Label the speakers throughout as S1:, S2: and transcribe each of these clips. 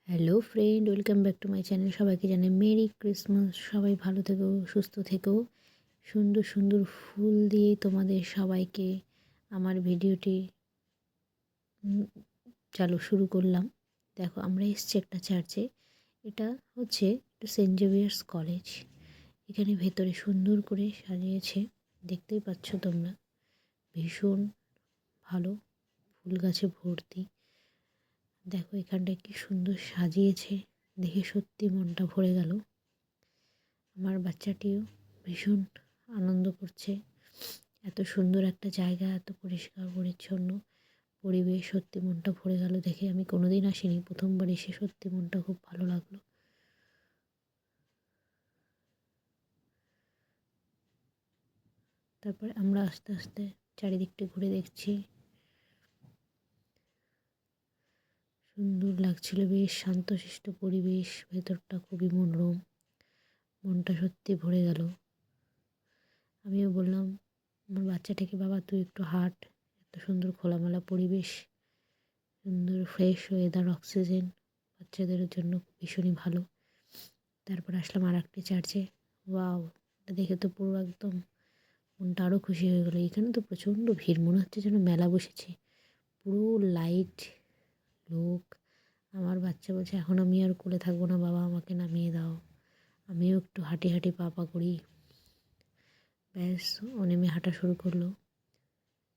S1: Hello friend, welcome back to my channel. সবাইকে জানাই merry Christmas. সবাই ভালো থেকো, সুস্থ থেকো। সুন্দর সুন্দর ফুল দিয়ে তোমাদের সবাইকে আমার ভিডিওটি শুরু করলাম। দেখো, আমরা এসছি একটা চার্চে। এটা হচ্ছে সেন্ট জেভিয়ার্স কলেজ। এখানে ভেতরে সুন্দর করে সাজিয়েছে, দেখতেই পাচ্ছ তোমরা। ভীষণ ভালো, ফুল গাছে ভর্তি। দেখো এখানটায় কি সুন্দর সাজিয়েছে, দেখে সত্যি মনটা ভরে গেল। আমার বাচ্চাটিও ভীষণ আনন্দ করছে। এত সুন্দর একটা জায়গা, এত পরিষ্কার পরিচ্ছন্ন পরিবেশ, সত্যি মনটা ভরে গেল দেখে। আমি কোনোদিন আসিনি, প্রথমবার এসে সত্যি মনটা খুব ভালো লাগলো। তারপরে আমরা আস্তে আস্তে চারিদিকটা ঘুরে দেখছি। সুন্দর লাগছিল, বেশ শান্তশিষ্ট পরিবেশ, ভেতরটা খুবই মনোরম। মনটা সত্যি ভরে গেল। আমিও বললাম আমার বাচ্চাটাকে, বাবা তুই একটু হাঁট, এত সুন্দর খোলামেলা পরিবেশ, সুন্দর ফ্রেশ ওয়েদার, অক্সিজেন বাচ্চাদের জন্য ভীষণই ভালো। তারপর আসলাম আর একটি চার্চে। ওয়াও, এটা দেখে তো পুরো একদম মনটা আরও খুশি হয়ে গেলো। এখানে তো প্রচণ্ড ভিড়, মনে হচ্ছে যেন মেলা বসেছে। পুরো লাইট, লোক। আমার বাচ্চা বলছে এখন আমি আর কোলে থাকবো না, বাবা আমাকে নামিয়ে দাও, আমিও একটু হাঁটি হাঁটি পা করি। ব্যাস, ও নেমে হাঁটা শুরু করলো।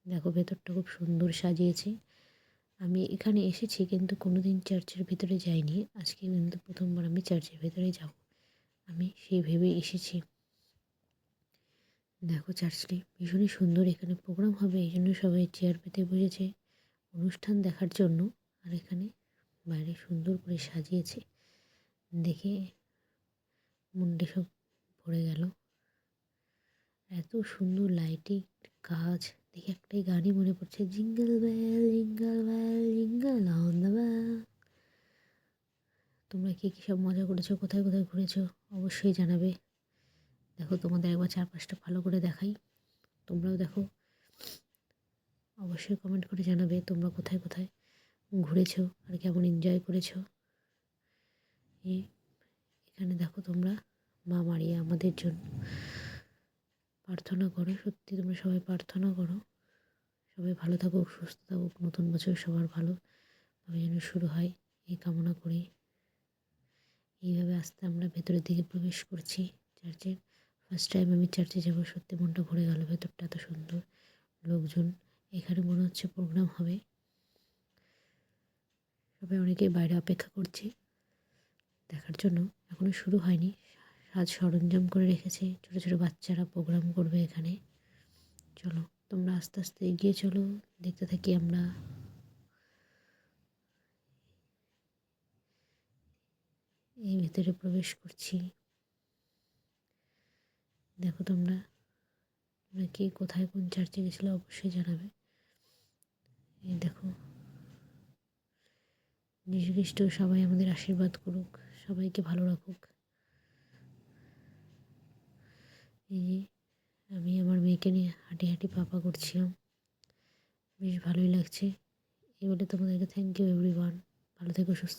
S1: দেখো ভেতরটা খুব সুন্দর সাজিয়েছে। আমি এখানে এসেছি কিন্তু কোনোদিন চার্চের ভিতরে যাইনি। আজকে কিন্তু প্রথমবার আমি চার্চের ভেতরে যাব, আমি সেই ভেবে এসেছি। দেখো চার্চটি ভীষণই সুন্দর। এখানে প্রোগ্রাম হবে, এই জন্য সবাই চেয়ার পেতে বসেছে অনুষ্ঠান দেখার জন্য। আর এখানে বাইরে সুন্দর করে সাজিয়েছে, দেখে মনটা সব ভরে গেল। এত সুন্দর লাইটিং, কাজ দেখে একটাই গানই মনে পড়ছে, jingle bell jingle bell jingle on the bell. তোমরা কী কী সব মজা করেছো, কোথায় কোথায় ঘুরেছো অবশ্যই জানাবে। দেখো তোমাদের একবার চারপাশটা ভালো করে দেখাই, তোমরাও দেখো। অবশ্যই কমেন্ট করে জানাবে তোমরা কোথায় কোথায় ঘুরেছো আর কেমন এনজয় করেছো। এখানে দেখো তোমরা, মা মারিয়া আমাদের জন্য প্রার্থনা করো। সত্যি তোমরা সবাই প্রার্থনা করো, সবাই ভালো থাকুক, সুস্থ থাকুক, নতুন বছর সবার ভালোভাবে যেন শুরু হয়, এই কামনা করি। এইভাবে আস্তে আমরা ভেতরের দিকে প্রবেশ করছি চার্চের। ফার্স্ট টাইম আমি চার্চে যাব, সত্যি মনটা ভরে গেল। ভেতরটা এত সুন্দর, লোকজন, এখানে মনে হচ্ছে প্রোগ্রাম হবে। সবাই অনেকেই বাইরে অপেক্ষা করছে দেখার জন্য, এখনও শুরু হয়নি। সাজ সরঞ্জাম করে রেখেছে, ছোটো ছোটো বাচ্চারা প্রোগ্রাম করবে এখানে। চলো তোমরা আস্তে আস্তে এগিয়ে চলো, দেখতে থাকি আমরা। এই ভেতরে প্রবেশ করছি। দেখো তোমরা কে কোথায় কোন চার্চে গেছিলো অবশ্যই জানাবে। এই দেখো, যীশু খ্রিস্ট সবাই আমাদের আশীর্বাদ করুক, সবাইকে ভালো রাখুক। এই যে আমি আমার মেয়েকে নিয়ে হাঁটি হাঁটি পা করছিলাম, বেশ ভালোই লাগছে। এই বলে তোমাদেরকে থ্যাংক ইউ এভরিওয়ান। ভালো থেকো, সুস্থ।